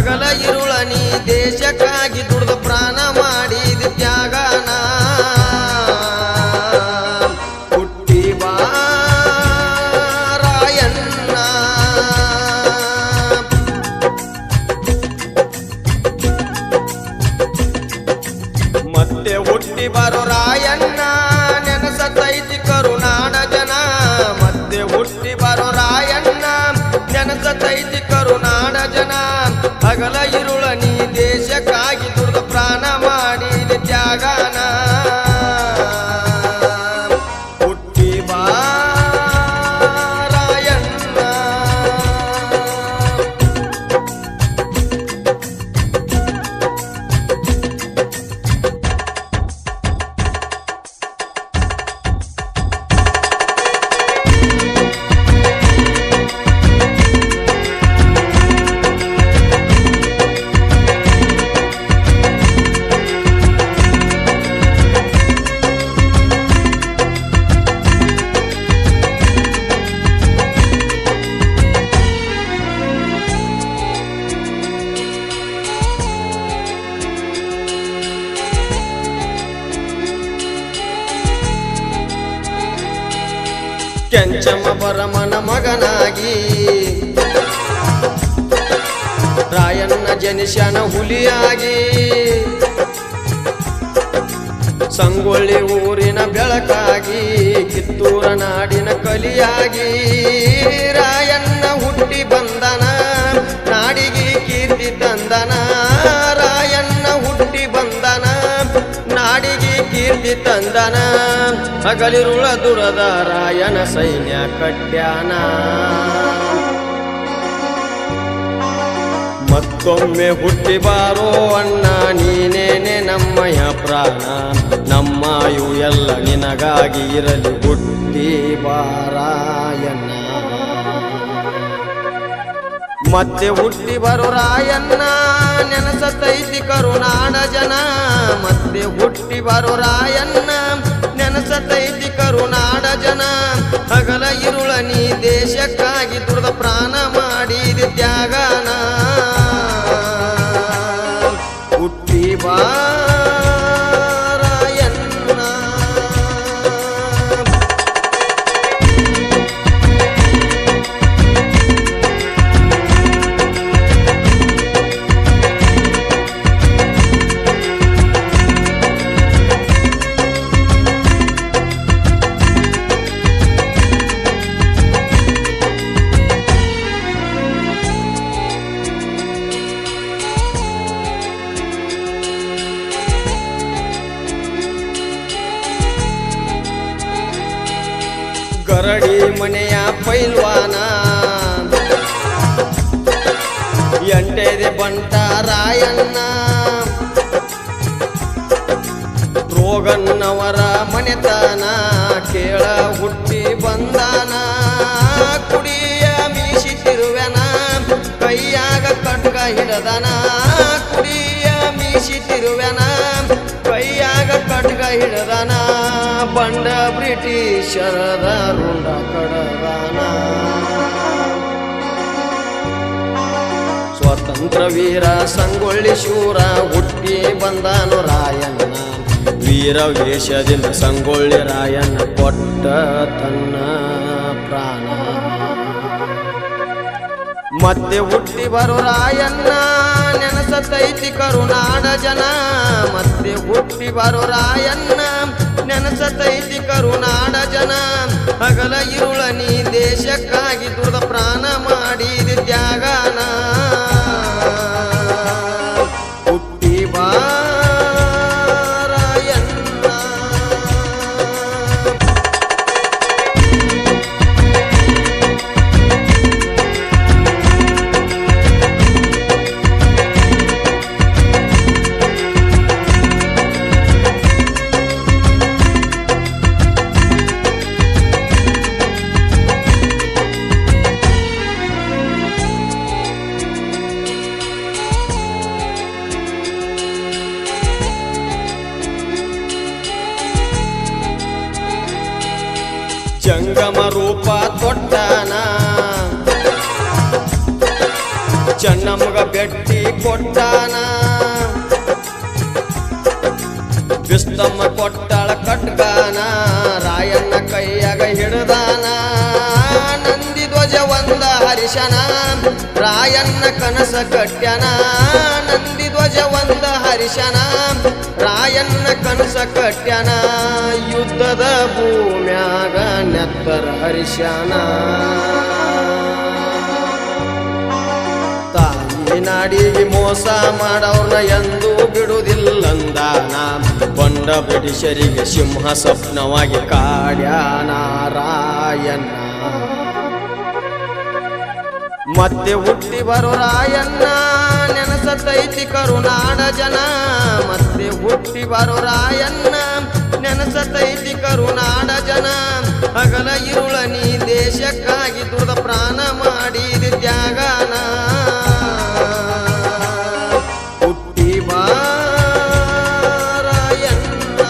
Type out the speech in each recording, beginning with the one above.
ಹಗಲ ಇರುಳ ನೀ ದೇಶಕ್ಕಾಗಿ ದುಡ್ದ ಪ್ರಾಣ ಮಾಡಿದ ತ್ಯಾಗನ ಹುಟ್ಟಿ ಬಾ ರಾಯಣ್ಣ ಮತ್ತೆ ಹುಟ್ಟಿ ಬರೋ ರಾಯಣ್ಣ ನೆನಸತೈತಿ ಕರುನಾಡ ಜನ ಮತ್ತೆ ಹುಟ್ಟಿ ಬರೋ ರಾಯಣ್ಣ ನೆನಸತೈತಿ ಕರುನಾಡ ಜನ ಹಗಲ ಇರುಳ ನೀ ದೇಶಕ್ಕಾಗಿ ದುರ್ಗ ಪ್ರಾಣ ಮಾಡಿದ ತ್ಯಾಗನ ಹುಟ್ಟಿ ಬಾ ರಾಯಣ್ಣ ಕೆಂಚಮ್ಮ ಪರಮನ ಮಗನಾಗಿ ರಾಯಣ್ಣ ಜನಿಶನ ಹುಲಿಯಾಗಿ ಸಂಗೊಳ್ಳಿ ಊರಿನ ಬೆಳಕಾಗಿ ಕಿತ್ತೂರ ನಾಡಿನ ಕಲಿಯಾಗಿ ರಾಯಣ್ಣ ಹುಟ್ಟಿ ಬಂದನ ನಾಡಿಗೆ ಕೀರ್ತಿ ತಂದನ ರಾಯಣ್ಣ ಹುಟ್ಟಿ ಬಂದನ ನಾಡಿಗೆ ಕೀರ್ತಿ ತಂದನ ಹಗಲಿರುಳ ದುರದ ರಾಯನ ಸೈನ್ಯ ಕಟ್ಯಾನ ಮತ್ತೊಮ್ಮೆ ಹುಟ್ಟಿ ಬಾರೋ ಅಣ್ಣ ನೀನೇನೆ ನಮ್ಮಯ ಪ್ರಾಣ ನಮ್ಮಾಯು ಎಲ್ಲ ನಿನಗಾಗಿ ಇರಲಿ ಹುಟ್ಟಿ ಬಾರಾಯಣ್ಣ ಮತ್ತೆ ಹುಟ್ಟಿ ಬರೋ ರಾಯಣ್ಣ ನೆನಸತೈತಿ ಕರುನಾಡ ಜನ ಮತ್ತೆ ಹುಟ್ಟಿ ಬರೋ ರಾಯಣ್ಣ ನೆನಸತೈತಿ ಕರುನಾಡ ಜನ ಹಗಲ ಇರುಳ ನೀ ದೇಶಕ್ಕಾಗಿ ದುರ್ದ ಪ್ರಾಣ ಮಾಡಿದ ತ್ಯಾಗನ ಹುಟ್ಟಿ ಬಾ ರಾಯಣ್ಣ ಗರಡಿ ಮನೆಯ ಪೈಲ್ವಾನ ಎಂಟೆದೆ ಬಂಟ ರಾಯಣ್ಣ ರೋಗನ್ನವರ ಮನೆತನ ಕೇಳ ಹುಟ್ಟಿ ಬಂದಾನ ಕುಡಿಯ ಮೀಸಿತಿರುವೆನ ಕೈಯಾಗ ಕಟ್ಗ ಹಿಡದನ ಕುಡಿಯ ಮೀಸಿತಿರುವೆನ ಕೈಯಾಗ ಕಟ್ಗ ಹಿಡದನ ಬಂಡ ಬ್ರಿಟಿಷರದ ರುಂಡ ಕಡದಾನ ಸ್ವತಂತ್ರ ವೀರ ಸಂಗೊಳ್ಳಿ ಶೂರ ಹುಟ್ಟಿ ಬಂದಾನು ರಾಯಣ್ಣ ವೀರ ವೇಷದಿಂದ ಸಂಗೊಳ್ಳಿ ರಾಯಣ್ಣ ಕೊಟ್ಟ ತನ್ನ ಪ್ರಾಣ ಮತ್ತೆ ಹುಟ್ಟಿ ಬರೋ ರಾಯಣ್ಣ ನೆನಸತೈತಿ ಕರುನಾಡ ಜನ ಮತ್ತೆ ಹುಟ್ಟಿ ಬರೋ ರಾಯಣ್ಣ ನೆನಸತೈತಿ ಕರುನಾಡ ಜನ ಹಗಲ ಇರುಳ ನೀ ದೇಶಕ್ಕಾಗಿ ದುರ್ದ ಪ್ರಾಣ ಮಾಡಿದ ತ್ಯಾಗನ ಹುಟ್ಟಿ ಬಾ ರಾಯಣ್ಣ ಕಟ್ಟಿ ಕೊಟ್ಟಾನ ಬಿಸ್ತಮ್ಮ ಕೊಟ್ಟಾಳ ಕಟ್ಗಾನ ರಾಯಣ್ಣ ಕೈಯಾಗ ಹಿಡ್ದಾನ ನಂದಿ ಧ್ವಜ ಒಂದ ಹರಿಶನ ರಾಯಣ್ಣ ಕನಸ ಕಟ್ಯಾನ ನಂದಿ ಧ್ವಜ ಒಂದ ಹರಿಶನ ರಾಯಣ್ಣ ಕನಸ ಕಟ್ಯಾನ ಯುದ್ಧದ ಭೂಮ್ಯಾಗ ನೆತ್ತರ ಹರಿಶನ ತಾಯಿ ನಾಡಿಗೆ ಮೋಸ ಮಾಡವ್ರನ್ನ ಎಂದೂ ಬಿಡುವುದಿಲ್ಲಂದಾನ ಬಂಡ ಬ್ರಿಟಿಷರಿಗೆ ಸಿಂಹ ಸ್ವಪ್ನವಾಗಿ ಕಾಡ್ಯಾನ ರಾಯಣ್ಣ ಮತ್ತೆ ಹುಟ್ಟಿ ಬರೋ ರಾಯಣ್ಣ ನೆನಸತೈತಿ ಕರುನಾಡ ಜನ ಮತ್ತೆ ಹುಟ್ಟಿ ಬರೋ ರಾಯಣ್ಣ ನೆನಸತೈತಿ ಕರುನಾಡ ಜನ ಹಗಲ ಇರುಳ ನೀ ದೇಶಕ್ಕಾಗಿ ದುರ್ದ ಪ್ರಾಣ ಮಾಡಿದ ತ್ಯಾಗನ ಹುಟ್ಟಿ ಬಾ ರಾಯಣ್ಣ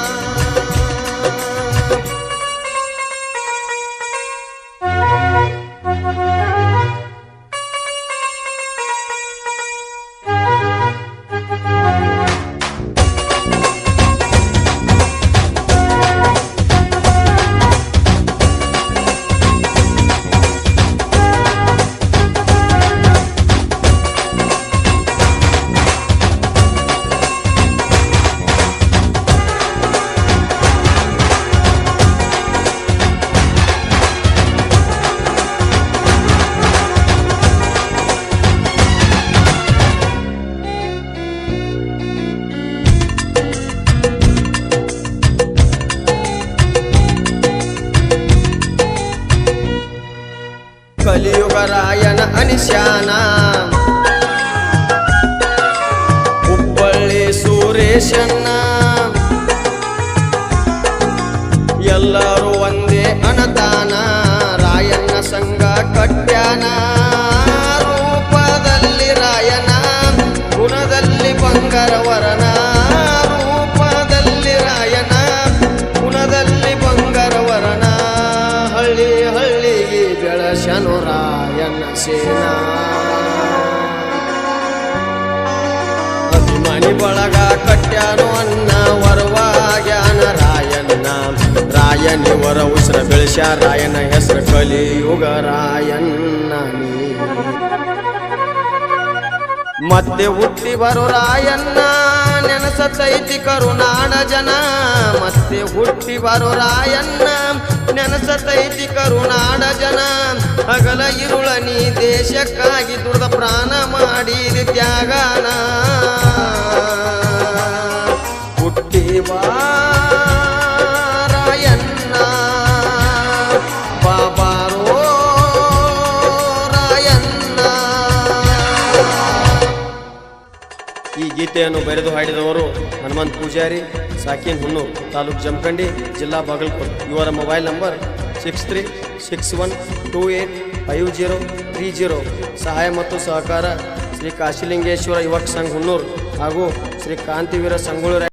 ಕಲಿಯುಗ ರಾಯನ ಅನಿಶಾನ ಹುಬ್ಬಳ್ಳಿ ಸುರೇಶನ್ನ ಎಲ್ಲರೂ ಒಂದೇ ಅನತಾನ ರಾಯಣ್ಣ ಸಂಘ ಕಟ್ಯಾನ ರೂಪದಲ್ಲಿ ರಾಯನ ಗುಣದಲ್ಲಿ ಬಂಗಾರವರನ ರೂಪದಲ್ಲಿ ರಾಯನ ಗುಣದಲ್ಲಿ ಬಂಗಾರವರನ ಹಳ್ಳಿ ಹಳ್ಳಿಗೆ ಬೆಳಶನು ರಾಯಣ್ಣ ಸೇನಾ ಅಭಿಮಾನಿ ಬಳಗ ಕಟ್ಯಾನು ಅನ್ನ ವರವಾಗ್ಯಾನ ರಾಯಣ್ಣ ರಾಯನಿವರ ಉಸಿರ ಬೆಳೆಸ್ಯ ರಾಯಣ್ಣ ಹೆಸರು ಕಲಿಯುಗ ರಾಯಣ್ಣ ಮತ್ತೆ ಹುಟ್ಟಿ ಬರೋ ರಾಯಣ್ಣ ನೆನಸತೈತಿ ಕರುನಾಡ ಜನ ಮತ್ತೆ ಹುಟ್ಟಿ ಬರೋ ರಾಯಣ್ಣ ನೆನಸತೈತಿ ಕರುನಾಡ ಜನ ಹಗಲ ಇರುಳ ನೀ ದೇಶಕ್ಕಾಗಿ ದುರ್ದ ಪ್ರಾಣ ಮಾಡಿದ ತ್ಯಾಗನ ಹುಟ್ಟಿ ಬಾ ರಾಯಣ್ಣ ಬಾಬಾರೋ ರಾಯಣ್ಣ. ಈ ಗೀತೆಯನ್ನು ಬರೆದು ಹಾಡಿದವರು ಹನುಮಂತ್ ಪೂಜಾರಿ, ಸಾಕಿನ್ ಹುನ್ನೂರು, ತಾಲೂಕು ಜಮಖಂಡಿ, ಜಿಲ್ಲಾ ಬಾಗಲಕೋಟೆ. ಇವರ ಮೊಬೈಲ್ ನಂಬರ್ 6361285030. ಸಹಾಯ ಮತ್ತು ಸಹಕಾರ ಶ್ರೀ ಕಾಶಿಲಿಂಗೇಶ್ವರ ಯುವಕ ಸಂಘ ಹುನ್ನೂರು ಹಾಗೂ ಶ್ರೀ ಕ್ರಾಂತಿವೀರ ಸಂಗೊಳ್ಳಿ